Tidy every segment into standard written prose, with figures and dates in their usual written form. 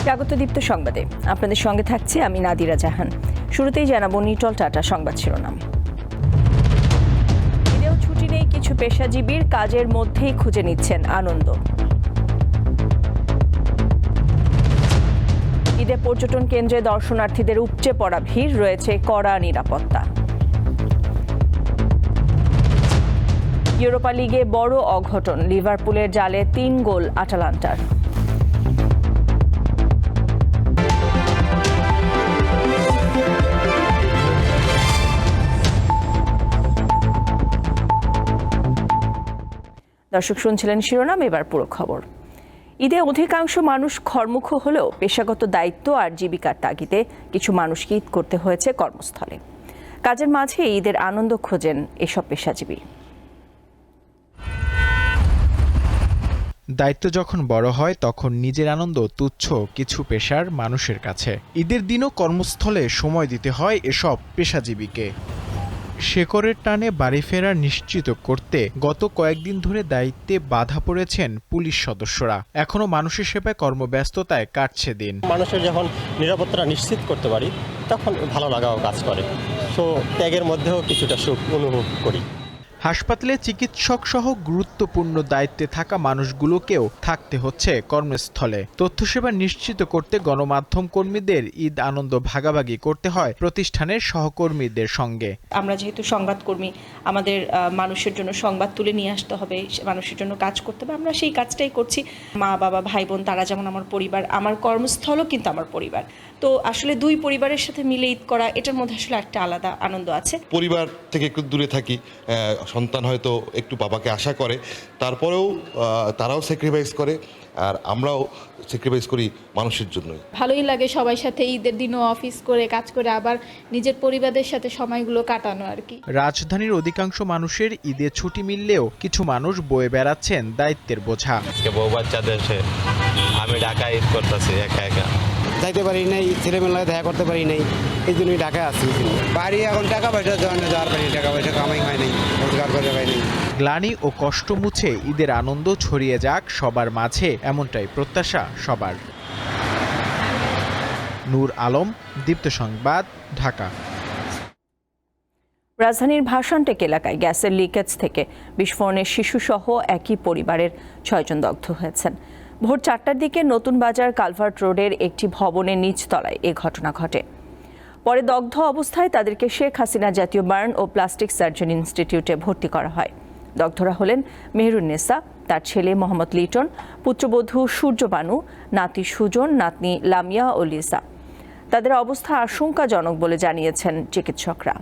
স্বাগত দীপ্ত সংবাদে আপনাদের সঙ্গে থাকছি আমি নাদিরা জাহান। শুরুতেই জানাবো নিটল টাটা সংবাদ শিরোনাম। ঈদেও ছুটি নেই কিছু পেশাজীবীর, কাজের মধ্যেই খুঁজে নিচ্ছেন আনন্দ। ঈদে পর্যটন কেন্দ্রে দর্শনার্থীদের উপচে পড়া ভিড়, রয়েছে কড়া নিরাপত্তা। ইউরোপা লিগে বড় অঘটন, লিভারপুলের জালে ৩ গোল আটালান্টার। দর্শক শুনছিলেন শিরোনাম, এবার পুরো খবর। ঈদে অধিকাংশ মানুষ ঘরমুখ হলেও পেশাগত দায়িত্ব আর জীবিকার তাগিদে কিছু মানুষকে ঈদ করতে হয়েছে কর্মস্থলে। কাজের মাঝে ঈদের আনন্দ খোঁজেন এসব পেশাজীবী। দায়িত্ব যখন বড় হয় তখন নিজের আনন্দ তুচ্ছ কিছু পেশার মানুষের কাছে। ঈদের দিনও কর্মস্থলে সময় দিতে হয় এসব পেশাজীবীকে। শেকড়ের টানে বাড়ি ফেরা নিশ্চিত করতে গত কয়েকদিন ধরে দায়িত্বে বাধা পড়েছেন পুলিশ সদস্যরা। এখনো মানুষের সেবায় কর্মব্যস্ততায় কাটছে দিন। মানুষের যখন নিরাপত্তা নিশ্চিত করতে পারি তখন ভালো লাগাও কাজ করে, তো ত্যাগের মধ্যেও কিছুটা সুখ অনুভব করি। হাসপাতালে চিকিৎসক সহ গুরুত্বপূর্ণ দায়িত্বে থাকা মানুষগুলোকেও থাকতে হচ্ছে কর্মস্থলে। তথ্যসেবা নিশ্চিত করতে গণমাধ্যম কর্মীদের ঈদ আনন্দ ভাগাভাগি করতে হয় প্রতিষ্ঠানের সহকর্মীদের সঙ্গে। আমরা যেহেতু সংবাদকর্মী, আমাদের মানুষের জন্য সংবাদ তুলে নিয়ে আসতে হবে, মানুষের জন্য কাজ করতে হবে, আমরা সেই কাজটাই করছি। মা বাবা ভাই বোন তারা যেমন আমার পরিবার, আমার কর্মস্থলও কিন্তু আমার পরিবার। তো আসলে দুই পরিবারের সাথে মিলে ঈদ করা, এটার মধ্যে আসলে একটা আলাদা আনন্দ আছে। পরিবার থেকে একটু দূরে থাকি, সন্তান হয়তো একটু বাবাকে আশা করে, তারপরেও তারাও স্যাক্রিফাইস করে আর আমরাও স্যাক্রিফাইস করি মানুষের জন্যই। ভালোই লাগে সবার সাথে ঈদের দিনও অফিস করে কাজ করে আবার নিজের পরিবারের সাথে সময়গুলো কাটানো আর কি। রাজধানীর অধিকাংশ মানুষের ঈদে ছুটি মিললেও কিছু মানুষ বয়ে বেড়াচ্ছেন দায়িত্বের বোঝা। বউ বাচ্চা দেশে, আমি ঢাকায় ঈদ করতেছি একা একা, যাইতে পারি নাই, ছেলেমেলায় দেখা করতে পারি নাই, এই জন্যই ঢাকায় আসছি। বাড়ি এখন টাকা পয়সা যাওয়ার পারি, টাকা পয়সা কামাই হয় নাই, রোজগার করে পাই নাই। গ্লানি ও কষ্ট মুছে ঈদের আনন্দ ছড়িয়ে যাক সবার মাঝে, এমনটাই প্রত্যাশা সবার। নূর আলম, দীপ্ত সংবাদ, ঢাকা। রাজধানীর ভাসানটেক এলাকায় গ্যাসের লিকেজ থেকে বিস্ফোরণে শিশুসহ একই পরিবারের 6 জন দগ্ধ হয়েছেন। ভোর 4টার দিকে নতুন বাজার কালভার্ট রোডের একটি ভবনের নিচতলায় এ ঘটনা ঘটে। পরে দগ্ধ অবস্থায় তাদেরকে শেখ হাসিনা জাতীয় বার্ন ও প্লাস্টিক সার্জারি ইনস্টিটিউটে ভর্তি করা হয়। দগ্ধরা হলেন মেহরুন্নেসা, তার ছেলে মোহাম্মদ লিটন, পুত্রবধূ সূর্যবানু, নাতি সুজন, নাতনি লামিয়া ও লিসা। তাদের অবস্থা আশঙ্কাজনক বলে জানিয়েছেন চিকিৎসকরা।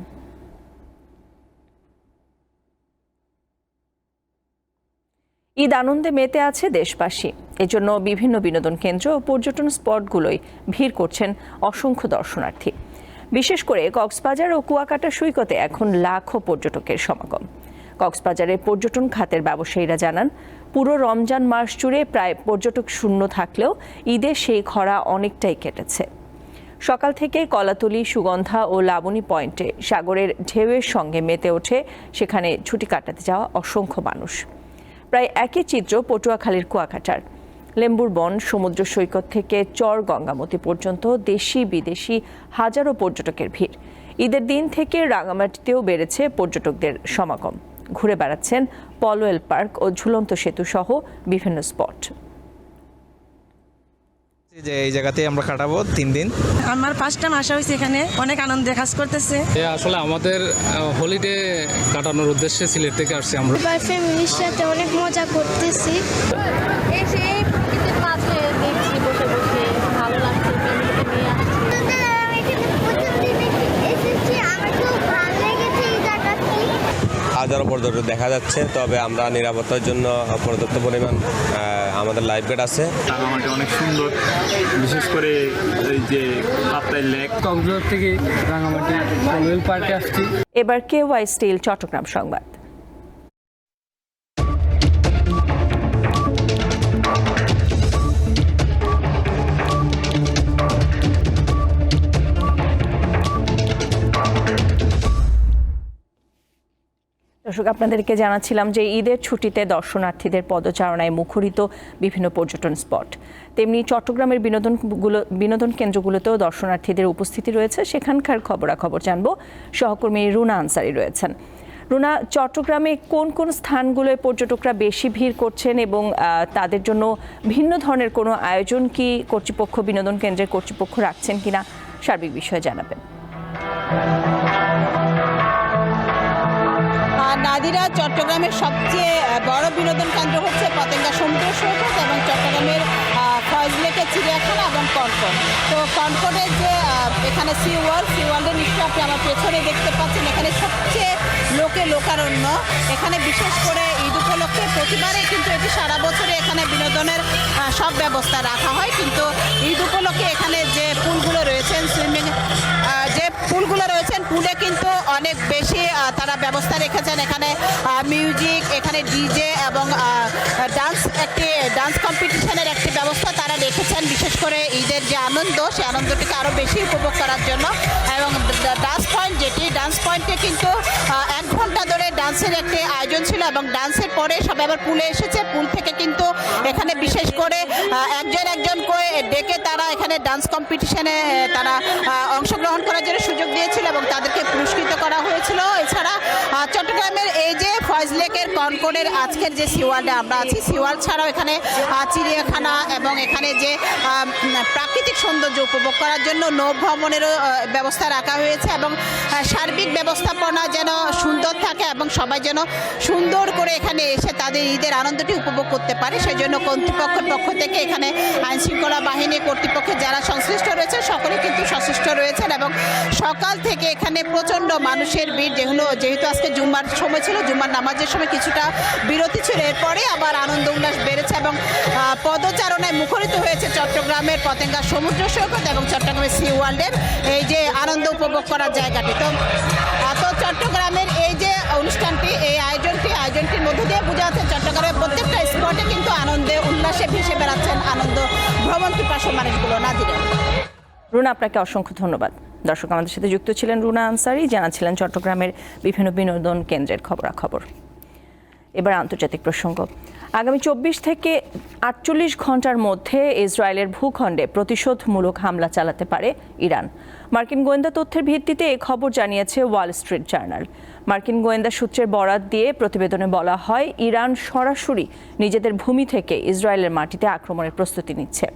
ঈদ আনন্দে মেতে আছে দেশবাসী। এজন্য বিভিন্ন বিনোদন কেন্দ্র ও পর্যটন স্পটগুলোয় ভিড় করছেন অসংখ্য দর্শনার্থী। বিশেষ করে কক্সবাজার ও কুয়াকাটা সৈকতে এখন লাখো পর্যটকের সমাগম। কক্সবাজারের পর্যটন খাতের ব্যবসায়ীরা জানান, পুরো রমজান মাস জুড়ে প্রায় পর্যটক শূন্য থাকলেও ঈদে সেই খরা অনেকটাই কেটেছে। সকাল থেকে কলাতলি, সুগন্ধা ও লাবণী পয়েন্টে সাগরের ঢেউয়ের সঙ্গে মেতে ওঠে সেখানে ছুটি কাটাতে যাওয়া অসংখ্য মানুষ। প্রায় একই চিত্র পটুয়াখালীর কুয়াকাটার। লেম্বুর বন, সমুদ্র সৈকত থেকে চর গঙ্গামতি পর্যন্ত দেশি বিদেশি হাজারো পর্যটকের ভিড়। ঈদের দিন থেকে রাঙামাটিতেও বেড়েছে পর্যটকদের সমাগম। ঘুরে বেড়াচ্ছেন পলওয়েল পার্ক ও ঝুলন্ত সেতু সহ বিভিন্ন স্পট। যে এই জায়গাতেই আমরা কাটাবো 3 দিন। আমার ফার্স্ট টাইম আসা হয়েছে, এখানে অনেক আনন্দ কাজ করতেছে। আসলে আমাদের হলিডে কাটানোর উদ্দেশ্যে সিলেট থেকে আসছি আমরা। ফ্যামিলির সাথে অনেক মজা করতেছি। এসে প্রকৃতির মাঝে দেখছি, বসে বসে ভালো লাগছে, ফ্যামিলিকে নিয়ে আসছি। হাজারো পর্যটক দেখা যাচ্ছে, তবে আমরা নিরাপত্তার জন্য পর্যাপ্ত পরিমাণ আমাদের লাইফ গার্ড আছে। রাঙামাটি অনেক সুন্দর, বিশেষ করে এই যে পাতাই লেক। কক্সবাজার থেকে রাঙামাটি পলওয়েল পার্কে আসছি। এবার কেওয়াই স্টিল চট্টগ্রাম সংবাদ। দর্শক, আপনাদেরকে জানাচ্ছিলাম যে ঈদের ছুটিতে দর্শনার্থীদের পদচারণায় মুখরিত বিভিন্ন পর্যটন স্পট। তেমনি চট্টগ্রামের বিনোদন কেন্দ্রগুলোতেও দর্শনার্থীদের উপস্থিতি রয়েছে। সেখানকার খবরাখবর জানবো, সহকর্মী রুনা আনসারি রয়েছেন। রুনা, চট্টগ্রামে কোন কোন স্থানগুলোয় পর্যটকরা বেশি ভিড় করছেন এবং তাদের জন্য ভিন্ন ধরনের কোনো আয়োজন কি কর্তৃপক্ষ, বিনোদন কেন্দ্রের কর্তৃপক্ষ রাখছেন কিনা, সার্বিক বিষয়ে জানাবেন। নাদিরা, চট্টগ্রামের সবচেয়ে বড় বিনোদন কেন্দ্র হচ্ছে পতেঙ্গা সমুদ্র সৈকত এবং চট্টগ্রামের ফয়েজলেকের চিড়িয়াখানা এবং কনকর্ড। তো কনকর্ডের যে এখানে সি ওয়ার্ল্ডের নিশ্চয়ই আপনি আমার পেছনে দেখতে পাচ্ছেন, এখানে সবচেয়ে লোকারণ্য। এখানে বিশেষ করে ঈদ উপলক্ষে প্রতিবারে কিন্তু এটি সারা বছরে এখানে বিনোদনের সব ব্যবস্থা রাখা হয়, কিন্তু ঈদ উপলক্ষে এখানে যে পুলগুলো রয়েছেন, পুলে কিন্তু অনেক বেশি তারা ব্যবস্থা রেখেছেন। এখানে মিউজিক, এখানে ডিজে এবং ডান্স কম্পিটিশনের একটি ব্যবস্থা তারা রেখেছেন, বিশেষ করে ঈদের যে আনন্দ, সেই আনন্দটিকে আরও বেশি উপভোগ করার জন্য। এবং ডান্স পয়েন্টে কিন্তু 1 ঘন্টা ধরে ডান্সের একটি আয়োজন ছিল এবং ডান্সের পরে সবাই আবার পুলে এসেছে। পুল থেকে কিন্তু এখানে বিশেষ করে একজন করে ডেকে তারা এখানে ডান্স কম্পিটিশনে তারা অংশগ্রহণ করার জন্য সুযোগ দিয়েছিল এবং তাদেরকে পুরস্কৃত করা হয়েছিল। এছাড়া চট্টগ্রামের এই যে ফয়েজলেকের কনকর্ডের আজকের যে সি ওয়ার্ল্ডে আমরা আছি, সি ওয়ার্ল্ড ছাড়াও এখানে চিড়িয়াখানা এবং এখানে যে প্রাকৃতিক সৌন্দর্য উপভোগ করার জন্য নৌ ভ্রমণেরও ব্যবস্থা রাখা হয়েছে এবং সার্বিক ব্যবস্থাপনা যেন সুন্দর থাকে এবং সবাই যেন সুন্দর করে এখানে এসে তাদের ঈদের আনন্দটি উপভোগ করতে পারে। সেই জন্য কর্তৃপক্ষের পক্ষ থেকে এখানে আইনশৃঙ্খলা বাহিনী কর্তৃপক্ষের যারা সংশ্লিষ্ট রয়েছে সকলে কিন্তু সংশ্লিষ্ট রয়েছেন এবং সকাল থেকে এখানে প্রচণ্ড মানুষের ভিড়। যেহেতু আজকে জুম্মার সময় ছিল, জুম্মার নামাজের সময় কিছুটা বিরতি ছিল, এরপরে আবার আনন্দ উল্লাস বেড়েছে এবং পদচারণায় মুখরিত হয়েছে চট্টগ্রামের পতেঙ্গা সমুদ্র সৈকত এবং চট্টগ্রামের সি ওয়ার্ল্ডের এই যে আনন্দ উপভোগ করার জায়গাটি। তো চট্টগ্রামের এই যে অনুষ্ঠানটি, এই আয়োজনটির মধ্য দিয়ে বোঝা যাচ্ছে চট্টগ্রামের প্রত্যেকটা স্পটে কিন্তু আনন্দে উল্লাসে ভেসে বেড়াচ্ছেন আনন্দ ভ্রমণ পিপাসু মানুষগুলো। নাদিরা, রুনা, আপনাকে অসংখ্য ধন্যবাদ। দর্শক, আমাদের সাথে যুক্ত ছিলেন রুনা আনসারি, জানাচ্ছিলেন চট্টগ্রামের বিভিন্ন বিনোদন কেন্দ্রের খবরাখবর। এবার আন্তর্জাতিক প্রসঙ্গ। আগামী 24 থেকে 48 ঘন্টার মধ্যে ইসরায়েলের ভূখণ্ডে প্রতিশোধমূলক হামলা চালাতে পারে ইরান। মার্কিন গোয়েন্দা তথ্যের ভিত্তিতে এই খবর জানিয়েছে ওয়াল স্ট্রিট জার্নাল। মার্কিন গোয়েন্দা সূত্রের বরাত দিয়ে প্রতিবেদনে বলা হয়, ইরান সরাসরি নিজেদের ভূমি থেকে ইসরায়েলের মাটিতে আক্রমণের প্রস্তুতি নিচ্ছে।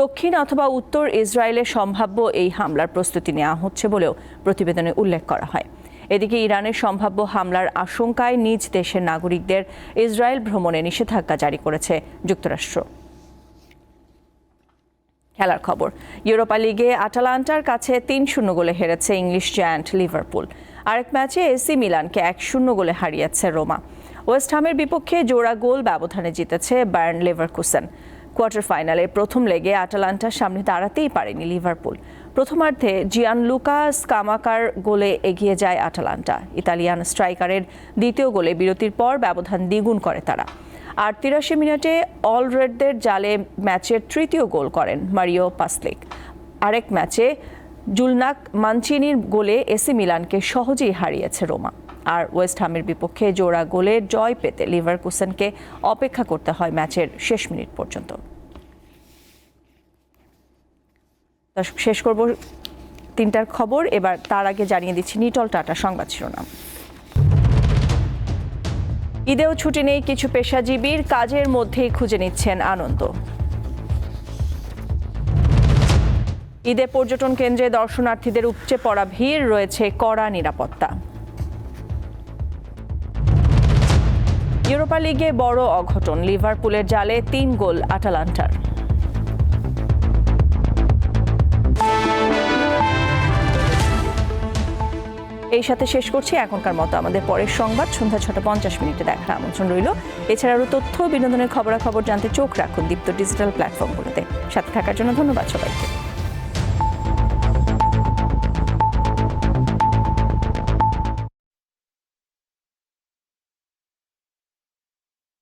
দক্ষিণ অথবা উত্তর ইসরায়েলের সম্ভাব্য এই হামলার প্রস্তুতি নেওয়া হচ্ছে বলেও প্রতিবেদনে উল্লেখ করা হয়। এদিকে ইরানের সম্ভাব্য হামলার আশঙ্কায় নিজ দেশের নাগরিকদের ইসরায়েল ভ্রমণে নিষেধাজ্ঞা জারি করেছে যুক্তরাষ্ট্র। খেলার খবর। ইউরোপা লিগে আটালান্টার কাছে 3-0 গোলে হেরেছে ইংলিশ জায়ান্ট লিভারপুল। আরেক ম্যাচে এসি মিলানকে 1-0 গোলে হারিয়েছে রোমা। ওয়েস্ট হামের বিপক্ষে জোড়া গোল ব্যবধানে জিতেছে বায়ার্ন লেভারকুসেন। কোয়ার্টার ফাইনালের প্রথম লেগে আটালান্টার সামনে দাঁড়াতেই পারেনি লিভারপুল। প্রথমার্ধে জিয়ানলুকা স্কামাকার গোলে এগিয়ে যায় আটালান্টা। ইতালিয়ান স্ট্রাইকারের দ্বিতীয় গোলে বিরতির পর ব্যবধান দ্বিগুণ করে তারা। আর 83 মিনিটে অলরেডদের জালে ম্যাচের তৃতীয় গোল করেন মারিও পাসলিক। আরেক ম্যাচে জুলনাক মানচিনির গোলে এসি মিলানকে সহজেই হারিয়েছে রোমা। আর ওয়েস্ট হামের বিপক্ষে জোড়া গোলের জয় পেতে লিভারকুসেনকে অপেক্ষা করতে হয় ম্যাচের শেষ মিনিট পর্যন্ত। শেষ করব 3টার খবর। এবার তার আগে জানিয়ে দিচ্ছি নিটল টাটা সংবাদ শিরোনাম। ঈদেও ছুটি নেই কিছু পেশাজীবীর, কাজের মধ্যেই খুঁজে নিচ্ছেন আনন্দ। ঈদে পর্যটন কেন্দ্রে দর্শনার্থীদের উপচে পড়া ভিড়, রয়েছে কড়া নিরাপত্তা। ইউরোপা লিগে বড় অঘটন, লিভারপুলের জালে 3 গোল আটালান্টার। এই সাথে শেষ করছি এখনকার মতো। আমাদের পরের সংবাদ সন্ধ্যা 6:50 দেখার আমন্ত্রণ রইল। এছাড়া আরও তথ্য বিনোদনের খবরাখবর জানতে চোখ রাখুন দীপ্ত ডিজিটাল প্ল্যাটফর্মগুলোতে। সাথে থাকার জন্য ধন্যবাদ সবাইকে।